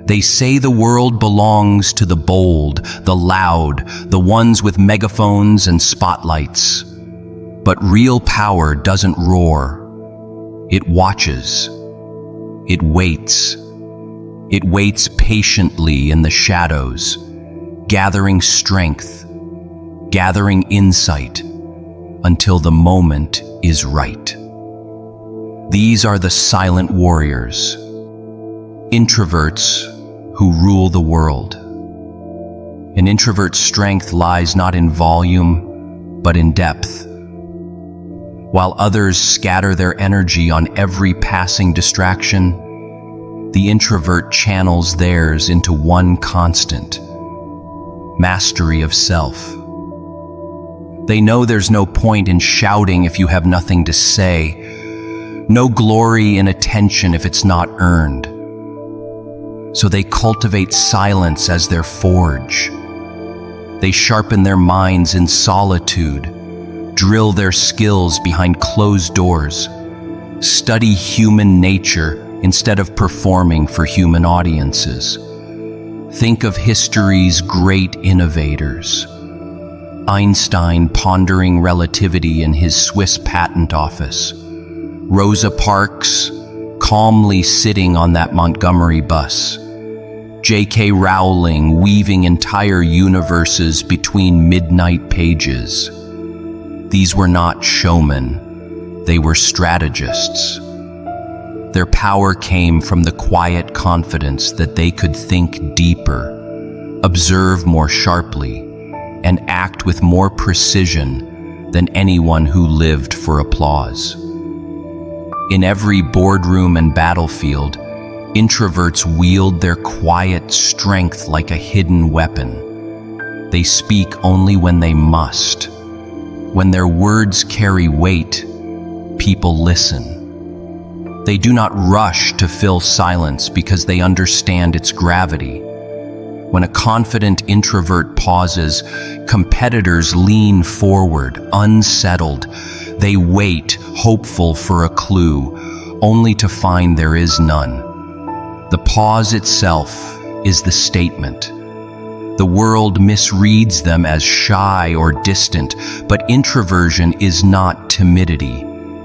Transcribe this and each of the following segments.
They say the world belongs to the bold, the loud, the ones with megaphones and spotlights. But real power doesn't roar. It watches. It waits. It waits patiently in the shadows, gathering strength, gathering insight, until the moment is right. These are the silent warriors, introverts who rule the world. An introvert's strength lies not in volume, but in depth. While others scatter their energy on every passing distraction, the introvert channels theirs into one constant: mastery of self. They know there's no point in shouting if you have nothing to say, no glory in attention if it's not earned. So they cultivate silence as their forge. They sharpen their minds in solitude, drill their skills behind closed doors, study human nature instead of performing for human audiences. Think of history's great innovators. Einstein pondering relativity in his Swiss patent office. Rosa Parks calmly sitting on that Montgomery bus. J.K. Rowling weaving entire universes between midnight pages. These were not showmen, they were strategists. Their power came from the quiet confidence that they could think deeper, observe more sharply, and act with more precision than anyone who lived for applause. In every boardroom and battlefield, introverts wield their quiet strength like a hidden weapon. They speak only when they must. When their words carry weight, people listen. They do not rush to fill silence because they understand its gravity. When a confident introvert pauses, competitors lean forward, unsettled. They wait, hopeful for a clue, only to find there is none. The pause itself is the statement. The world misreads them as shy or distant, but introversion is not timidity.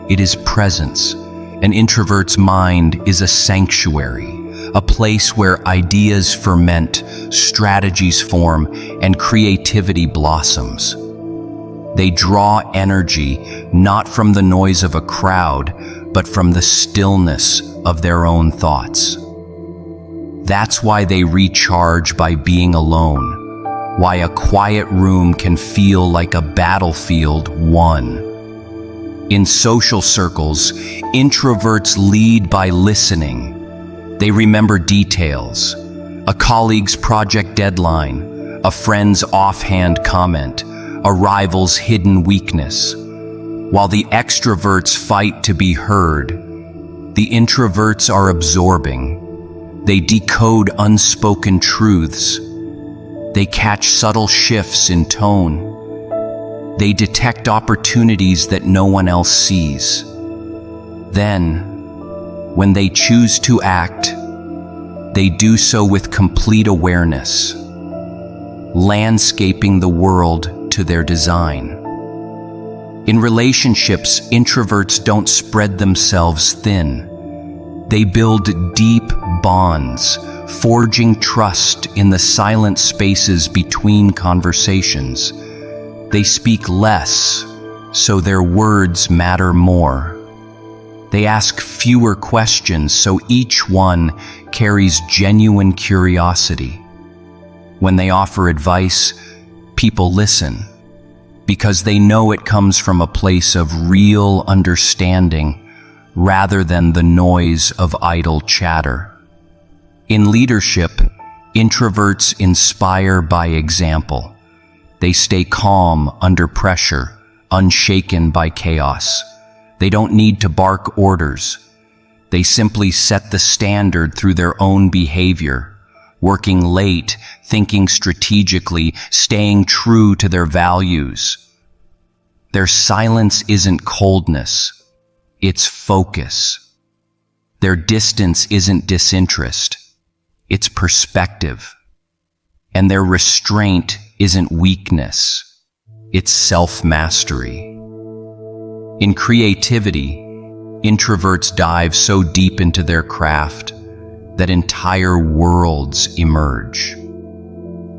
It is presence. An introvert's mind is a sanctuary, a place where ideas ferment, strategies form, and creativity blossoms. They draw energy not from the noise of a crowd, but from the stillness of their own thoughts. That's why they recharge by being alone, why a quiet room can feel like a battlefield won. In social circles, introverts lead by listening. They remember details, a colleague's project deadline, a friend's offhand comment, a rival's hidden weakness. While the extroverts fight to be heard, the introverts are absorbing. They decode unspoken truths. They catch subtle shifts in tone. They detect opportunities that no one else sees. Then, when they choose to act, they do so with complete awareness, landscaping the world to their design. In relationships, introverts don't spread themselves thin. They build deep bonds, forging trust in the silent spaces between conversations. They speak less, so their words matter more. They ask fewer questions, so each one carries genuine curiosity. When they offer advice, people listen, because they know it comes from a place of real understanding rather than the noise of idle chatter. In leadership, introverts inspire by example. They stay calm under pressure, unshaken by chaos. They don't need to bark orders. They simply set the standard through their own behavior, working late, thinking strategically, staying true to their values. Their silence isn't coldness, it's focus. Their distance isn't disinterest, it's perspective. And their restraint isn't weakness, it's self-mastery. In creativity, introverts dive so deep into their craft that entire worlds emerge.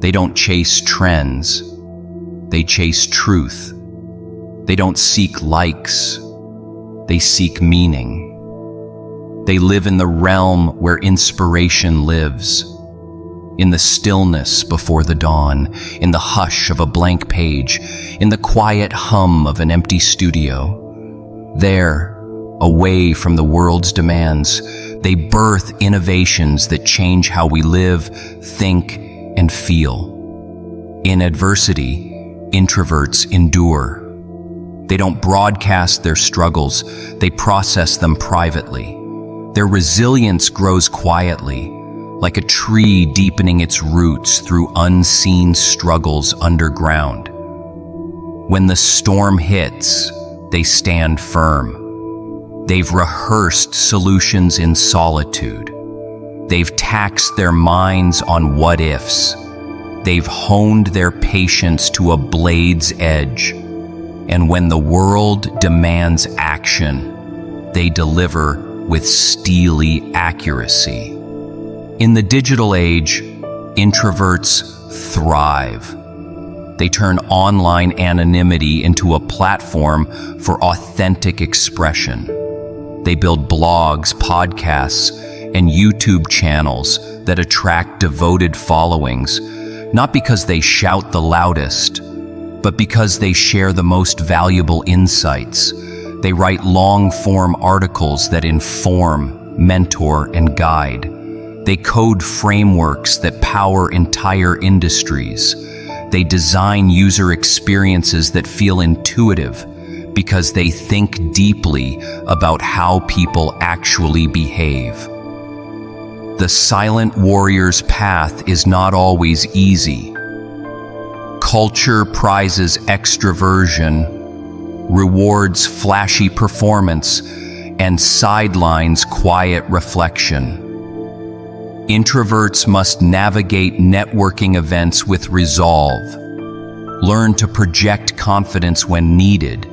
They don't chase trends, they chase truth. They don't seek likes, they seek meaning. They live in the realm where inspiration lives, in the stillness before the dawn, in the hush of a blank page, in the quiet hum of an empty studio. There, away from the world's demands, they birth innovations that change how we live, think, and feel. In adversity, introverts endure. They don't broadcast their struggles, they process them privately. Their resilience grows quietly, like a tree deepening its roots through unseen struggles underground. When the storm hits, they stand firm. They've rehearsed solutions in solitude. They've taxed their minds on what-ifs. They've honed their patience to a blade's edge. And when the world demands action, they deliver with steely accuracy. In the digital age, introverts thrive. They turn online anonymity into a platform for authentic expression. They build blogs, podcasts, and YouTube channels that attract devoted followings, not because they shout the loudest, but because they share the most valuable insights. They write long-form articles that inform, mentor, and guide. They code frameworks that power entire industries. They design user experiences that feel intuitive because they think deeply about how people actually behave. The silent warrior's path is not always easy. Culture prizes extroversion, rewards flashy performance, and sidelines quiet reflection. Introverts must navigate networking events with resolve, learn to project confidence when needed,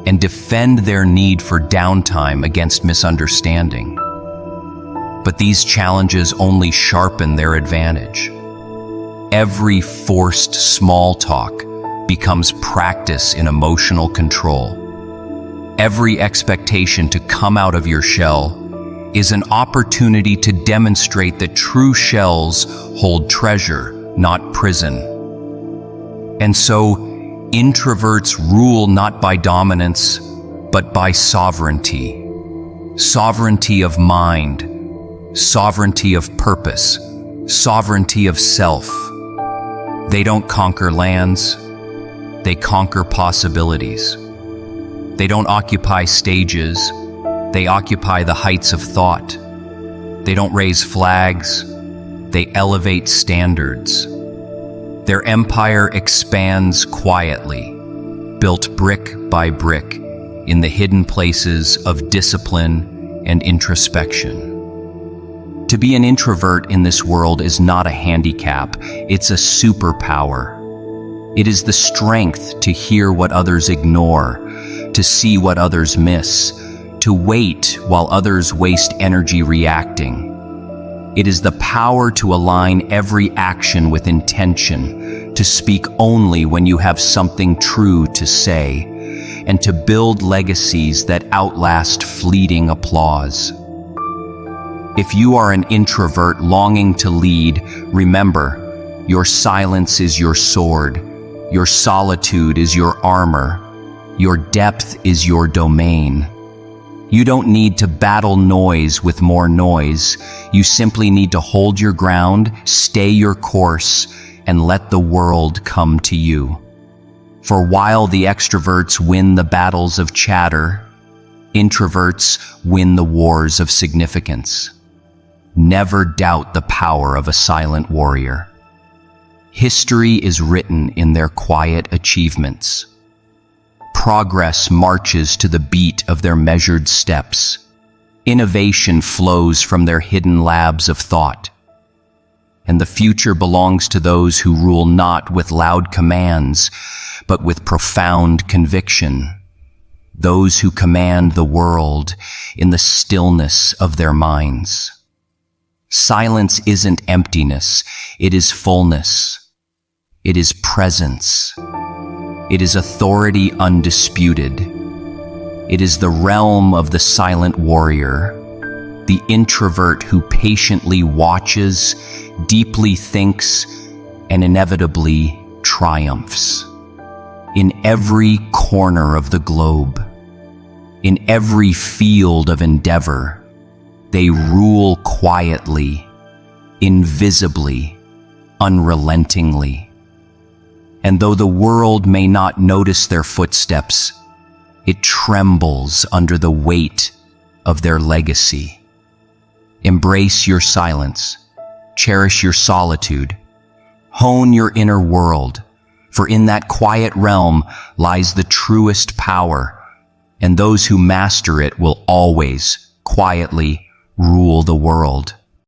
and defend their need for downtime against misunderstanding. But these challenges only sharpen their advantage. Every forced small talk becomes practice in emotional control. Every expectation to come out of your shell is an opportunity to demonstrate that true shells hold treasure, not prison. And so, introverts rule not by dominance, but by sovereignty. Sovereignty of mind, sovereignty of purpose, sovereignty of self. They don't conquer lands, they conquer possibilities. They don't occupy stages, they occupy the heights of thought. They don't raise flags, they elevate standards. Their empire expands quietly, built brick by brick in the hidden places of discipline and introspection. To be an introvert in this world is not a handicap, it's a superpower. It is the strength to hear what others ignore, to see what others miss, to wait while others waste energy reacting. It is the power to align every action with intention, to speak only when you have something true to say, and to build legacies that outlast fleeting applause. If you are an introvert longing to lead, remember, your silence is your sword, your solitude is your armor, your depth is your domain. You don't need to battle noise with more noise. You simply need to hold your ground, stay your course, and let the world come to you. For while the extroverts win the battles of chatter, introverts win the wars of significance. Never doubt the power of a silent warrior. History is written in their quiet achievements. Progress marches to the beat of their measured steps. Innovation flows from their hidden labs of thought. and the future belongs to those who rule not with loud commands, but with profound conviction. Those who command the world in the stillness of their minds. Silence isn't emptiness, it is fullness. It is presence. It is authority undisputed. It is the realm of the silent warrior, the introvert who patiently watches, deeply thinks, and inevitably triumphs. In every corner of the globe, in every field of endeavor, they rule quietly, invisibly, unrelentingly. And though the world may not notice their footsteps, it trembles under the weight of their legacy. Embrace your silence, cherish your solitude, hone your inner world, for in that quiet realm lies the truest power, and those who master it will always quietly rule the world.